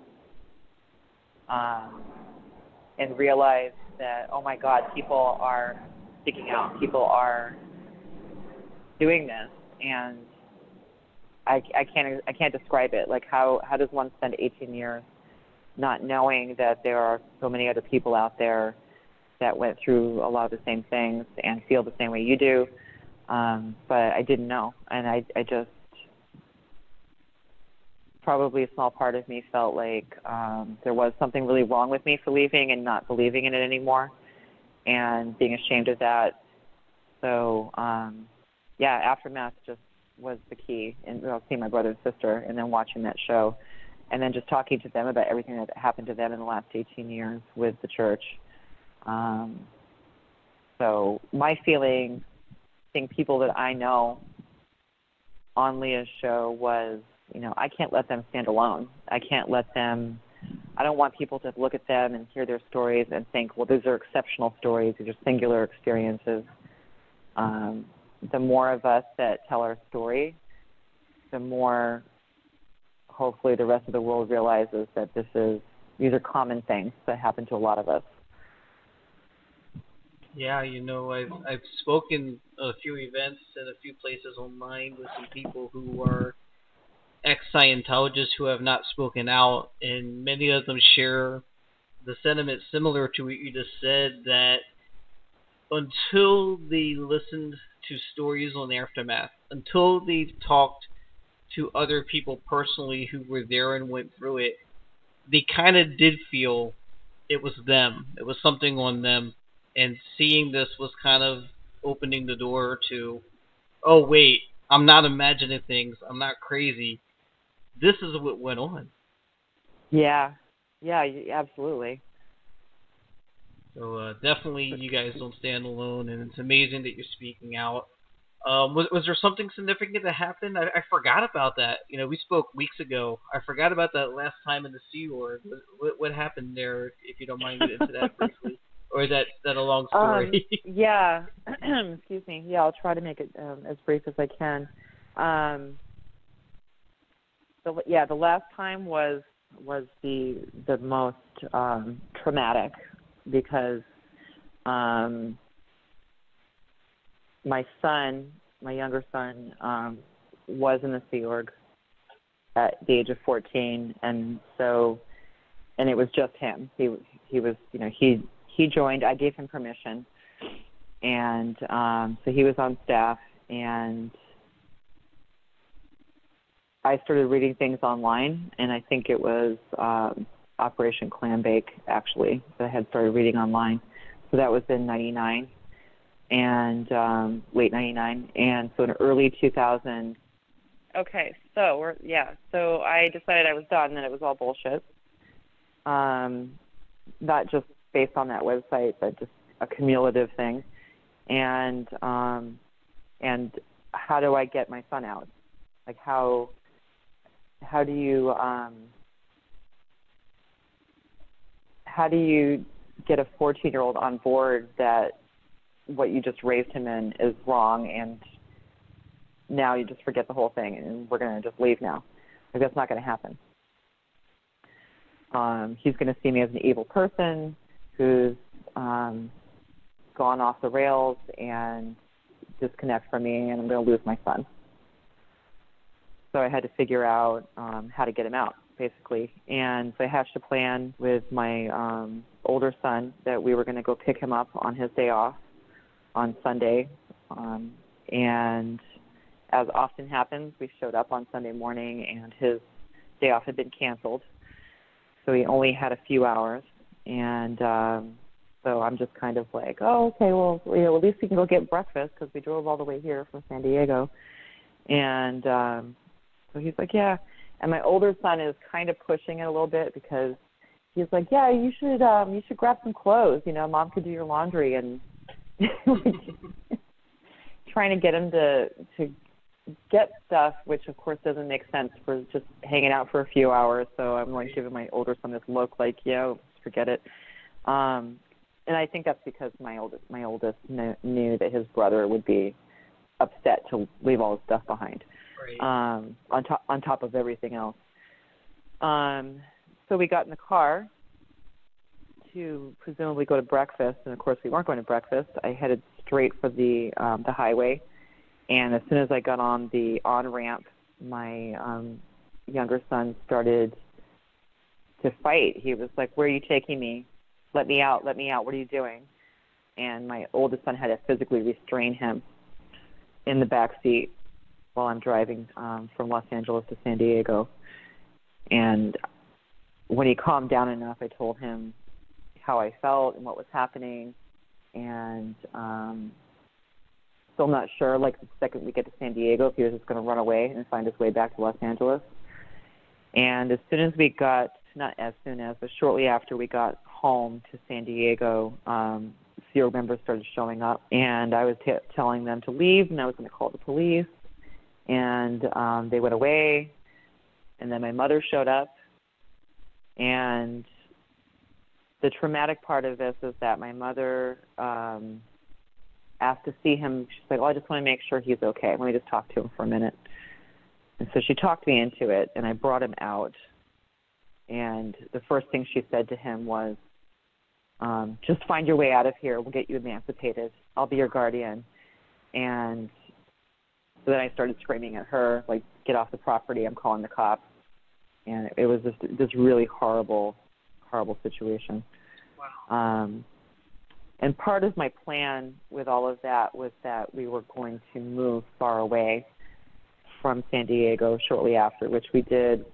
and realized that, oh my God, people are speaking out, people are doing this, and I can't describe it. Like how does one spend 18 years not knowing that there are so many other people out there that went through a lot of the same things and feel the same way you do, but I didn't know, and I just, probably a small part of me felt like there was something really wrong with me for leaving and not believing in it anymore, and being ashamed of that. So, Aftermath just was the key, and seeing my brother and sister, and then watching that show, and then just talking to them about everything that happened to them in the last 18 years with the church. So my feeling, seeing people that I know on Leah's show was, I can't let them stand alone. I don't want people to look at them and hear their stories and think, well, these are exceptional stories, these are singular experiences. The more of us that tell our story, the more hopefully the rest of the world realizes that these are common things that happen to a lot of us. Yeah, I've spoken at a few events and a few places online with some people who are ex-Scientologists who have not spoken out, and many of them share the sentiment similar to what you just said, that until they listened to stories on Aftermath, until they've talked to other people personally who were there and went through it, they kind of did feel it was them. It was something on them. And seeing this was kind of opening the door to, oh, wait, I'm not imagining things. I'm not crazy. This is what went on. Yeah, absolutely. So definitely you guys don't stand alone, and it's amazing that you're speaking out. Was there something significant that happened? I forgot about that. You know, we spoke weeks ago. I forgot about that last time in the Sea Org. What happened there, if you don't mind getting into that briefly? Or is that a long story? Yeah. Excuse me. Yeah, I'll try to make it as brief as I can. The last time was the most traumatic, because my younger son, was in the Sea Org at the age of 14, and it was just him. He was, he joined. I gave him permission, and so he was on staff, and I started reading things online, and I think it was Operation Clambake, actually, that I had started reading online. So that was in 99, and late 99, and so in early 2000. Okay, so so I decided I was done, that it was all bullshit. Not just based on that website, but just a cumulative thing. And how do I get my son out? Like, how do you get a 14-year-old on board that what you just raised him in is wrong, and now you just forget the whole thing and we're going to just leave now? Like, that's not going to happen. He's going to see me as an evil person who's gone off the rails and disconnect from me, and I'm going to lose my son. So I had to figure out how to get him out, basically. And so I hatched a plan with my older son that we were going to go pick him up on his day off on Sunday. And as often happens, we showed up on Sunday morning, and his day off had been canceled. So he only had a few hours. And so I'm just kind of like, oh, okay, well, at least we can go get breakfast, because we drove all the way here from San Diego. And so he's like, yeah. And my older son is kind of pushing it a little bit, because he's like, yeah, you should grab some clothes. Mom could do your laundry, and trying to get him to get stuff, which of course doesn't make sense for just hanging out for a few hours. So I'm like giving my older son this look like, yeah, forget it. And I think that's because my oldest knew that his brother would be upset to leave all his stuff behind. Right. On top of everything else. So we got in the car to presumably go to breakfast, and of course we weren't going to breakfast. I headed straight for the highway, and as soon as I got on the on-ramp, my younger son started to fight. He was like, "Where are you taking me? Let me out, what are you doing?" And my oldest son had to physically restrain him in the back seat while I'm driving from Los Angeles to San Diego. And when he calmed down enough, I told him how I felt and what was happening. And still not sure, like the second we get to San Diego, if he was just going to run away and find his way back to Los Angeles. And as soon as we got, not as soon as, but shortly after we got home to San Diego, Sea Org members started showing up. And I was telling them to leave, and I was going to call the police. And they went away. And then my mother showed up. And the traumatic part of this is that my mother asked to see him. She's like, "Oh, I just want to make sure he's okay. Let me just talk to him for a minute." And so she talked me into it, and I brought him out. And the first thing she said to him was, "Just find your way out of here. We'll get you emancipated. I'll be your guardian." And so then I started screaming at her, like, "Get off the property. I'm calling the cops." And it was just this really horrible horrible situation. Wow. And part of my plan with all of that was that we were going to move far away from San Diego shortly after, which we did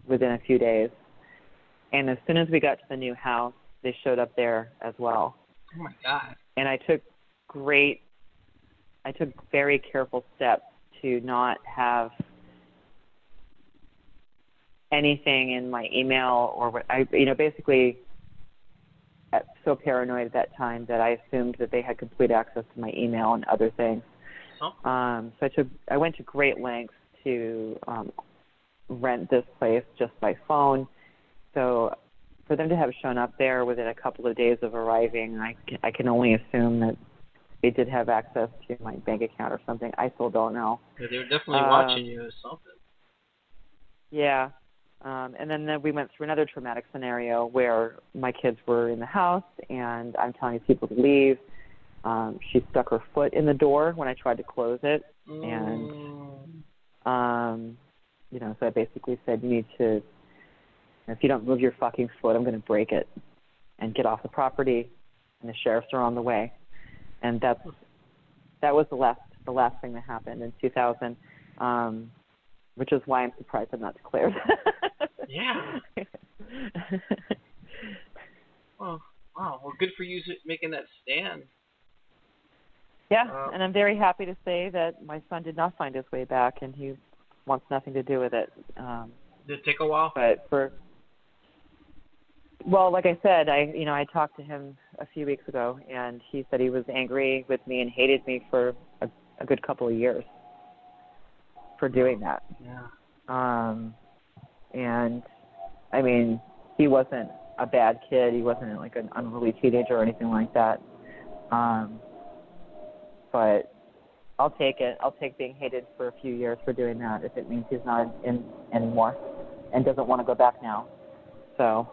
within a few days. And as soon as we got to the new house, they showed up there as well. Oh my God. And I took very careful steps to not have anything in my email or what basically so paranoid at that time that I assumed that they had complete access to my email and other things. Oh. So I went to great lengths to rent this place just by phone. So for them to have shown up there within a couple of days of arriving, I can only assume that they did have access to my bank account or something. I still don't know. Yeah, they were definitely watching you or something. Yeah. And then we went through another traumatic scenario where my kids were in the house and I'm telling people to leave. She stuck her foot in the door when I tried to close it. And, so I basically said, you need to, if you don't move your fucking foot, I'm going to break it and get off the property. And the sheriffs are on the way. And that was the last thing that happened in 2000, which is why I'm surprised I'm not declared. Yeah. Well, wow. Well, good for you making that stand. Yeah, and I'm very happy to say that my son did not find his way back, and he wants nothing to do with it. Did it take a while? But well, like I said, I talked to him a few weeks ago, and he said he was angry with me and hated me for a good couple of years for doing that. Yeah. And I mean, he wasn't a bad kid. He wasn't like an unruly teenager or anything like that. But I'll take it. I'll take being hated for a few years for doing that if it means he's not in anymore and doesn't want to go back now. So.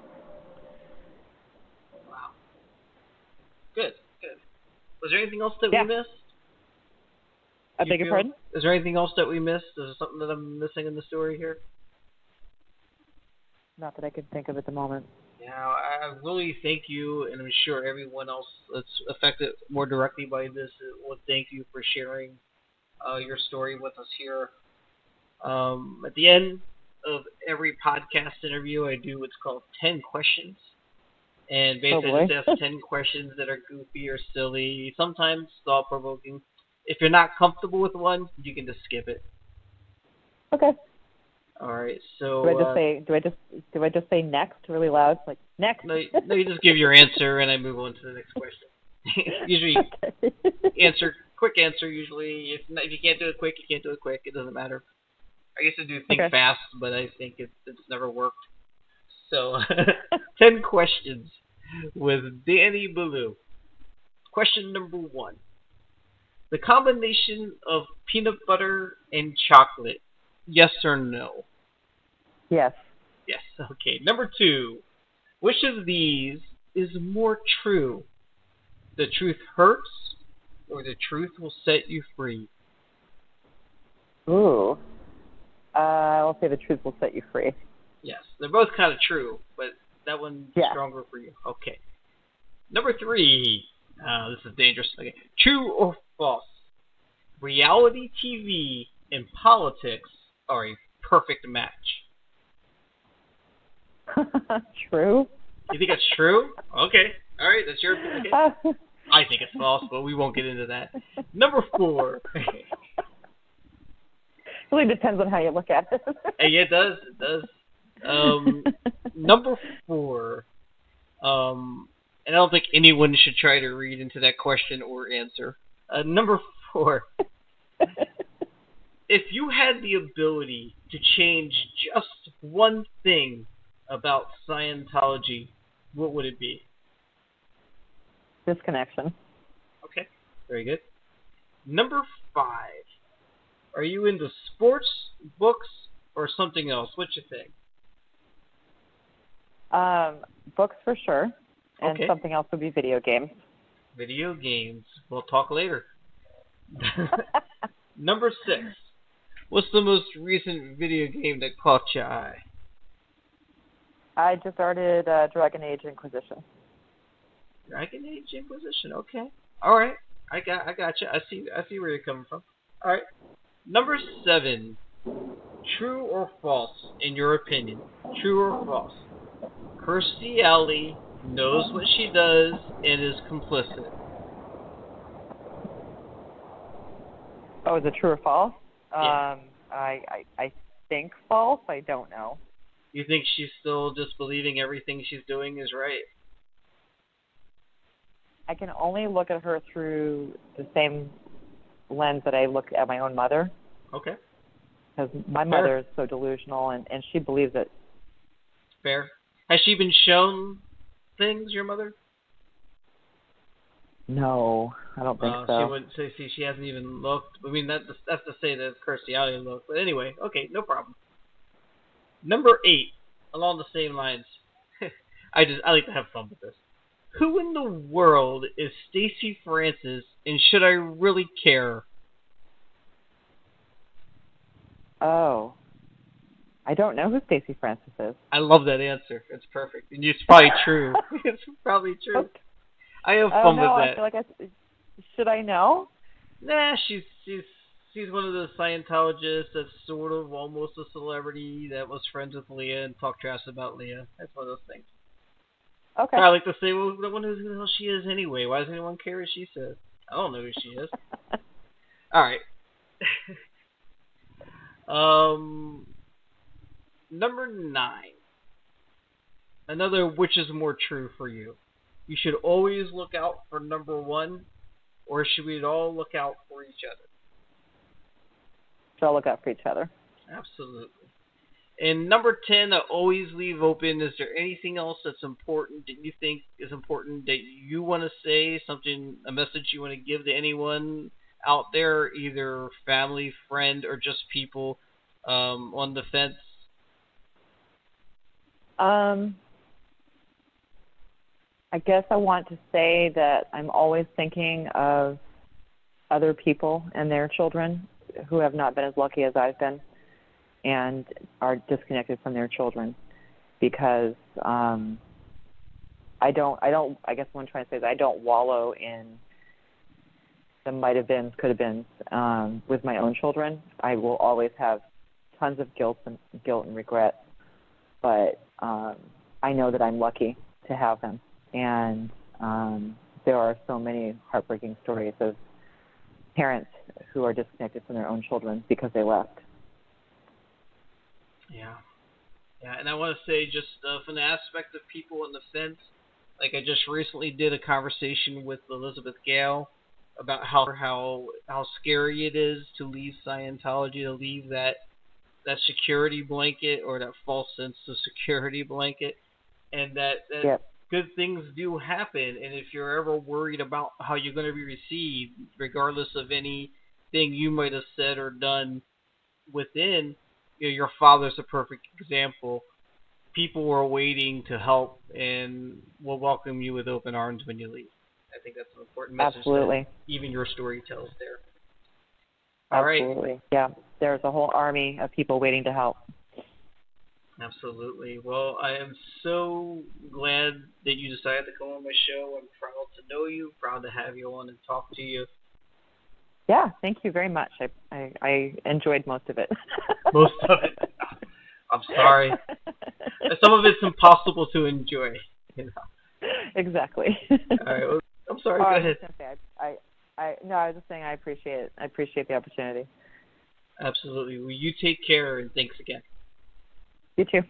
Wow. Good. Was there anything else that we missed? I beg your pardon? Is there anything else that we missed? Is there something that I'm missing in the story here? Not that I can think of at the moment. Yeah, I really thank you, and I'm sure everyone else that's affected more directly by this will thank you for sharing your story with us here. At the end of every podcast interview, I do what's called 10 questions. And basically just ask 10 questions that are goofy or silly, sometimes thought-provoking. If you're not comfortable with one, you can just skip it. Okay. All right. So do I just say next really loud, like next? No, you just give your answer and I move on to the next question. Usually, quick answer. Usually, if you can't do it quick, you can't do it quick. It doesn't matter. I used to do think fast, but I think it's never worked. So, 10 questions with Dani Ballou. Question number 1. The combination of peanut butter and chocolate, yes or no? Yes. Yes, okay. Number 2. Which of these is more true? The truth hurts or the truth will set you free? Ooh. I'll say the truth will set you free. Yes, they're both kind of true, but that one's stronger for you. Okay. Number 3. This is dangerous. Okay. True or false? Reality TV and politics are a perfect match. True. You think it's true? Okay. All right, that's your opinion. Okay. I think it's false, but we won't get into that. Number 4. Really depends on how you look at it. Yeah, it does. It does. Number 4. And I don't think anyone should try to read into that question or answer. Number 4. If you had the ability to change just one thing about Scientology, what would it be? Disconnection. Okay, very good. Number 5. Are you into sports, books, or something else? What you think? Books for sure, and something else would be video games. Video games. We'll talk later. Number 6. What's the most recent video game that caught your eye? I just started Dragon Age Inquisition. Dragon Age Inquisition. Okay. All right. I got you. I see where you're coming from. All right. Number 7. True or false, in your opinion? True or false? Kirstie Alley knows what she does and is complicit. Oh, is it true or false? Yeah. I think false. I don't know. You think she's still just believing everything she's doing is right? I can only look at her through the same lens that I look at my own mother. Okay. Because my mother is so delusional, and she believes it. Fair. Has she been shown things, your mother? No, I don't think so. She wouldn't say. See, she hasn't even looked. I mean, that's to say that Kirstie Alley looked. But anyway, okay, no problem. Number 8, along the same lines. I like to have fun with this. Who in the world is Stacy Francis, and should I really care? Oh, I don't know who Stacy Francis is. I love that answer. It's perfect, and it's probably true. It's probably true. Okay. I have fun with that. I feel like should I know? Nah, she's one of those Scientologists that's sort of almost a celebrity that was friends with Leah and talked trash about Leah. That's one of those things. Okay. I like to say, well, no one knows who the hell she is anyway. Why does anyone care what she says? I don't know who she is. All right. Number 9. Another which is more true for you. You should always look out for number 1, or should we all look out for each other? So I'll look out for each other. Absolutely. And number 10, I always leave open. Is there anything else that's important that you think is important that you want to say? Something, a message you want to give to anyone out there, either family, friend, or just people on the fence? I guess I want to say that I'm always thinking of other people and their children who have not been as lucky as I've been and are disconnected from their children, because I guess what I'm trying to say is I don't wallow in the might have been, could have been with my own children. I will always have tons of guilt and regret, but I know that I'm lucky to have them. And there are so many heartbreaking stories of parents who are disconnected from their own children because they left. Yeah, and I want to say, just from the aspect of people on the fence, like I just recently did a conversation with Elizabeth Gale about how scary it is to leave Scientology, to leave that security blanket, or that false sense of security blanket, and that Yep. Good things do happen. And if you're ever worried about how you're going to be received, regardless of anything you might have said or done within, your father's a perfect example. People are waiting to help and will welcome you with open arms when you leave. I think that's an important message. Absolutely. That even your story tells there. Absolutely. All right. Yeah. There's a whole army of people waiting to help. Absolutely. Well, I am so glad that you decided to come on my show. I'm proud to know you, proud to have you on and talk to you. Yeah, thank you very much. I enjoyed most of it. Most of it. I'm sorry. Some of it's impossible to enjoy. Exactly. All right. Well, I'm sorry. Go ahead. I was just saying I appreciate it. I appreciate the opportunity. Absolutely. Well, you take care, and thanks again. You too.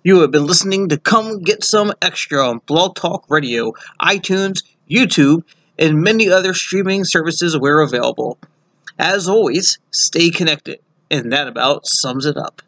You have been listening to Come Get Some Extra on Blog Talk Radio, iTunes, YouTube, and many other streaming services where available. As always, stay connected, and that about sums it up.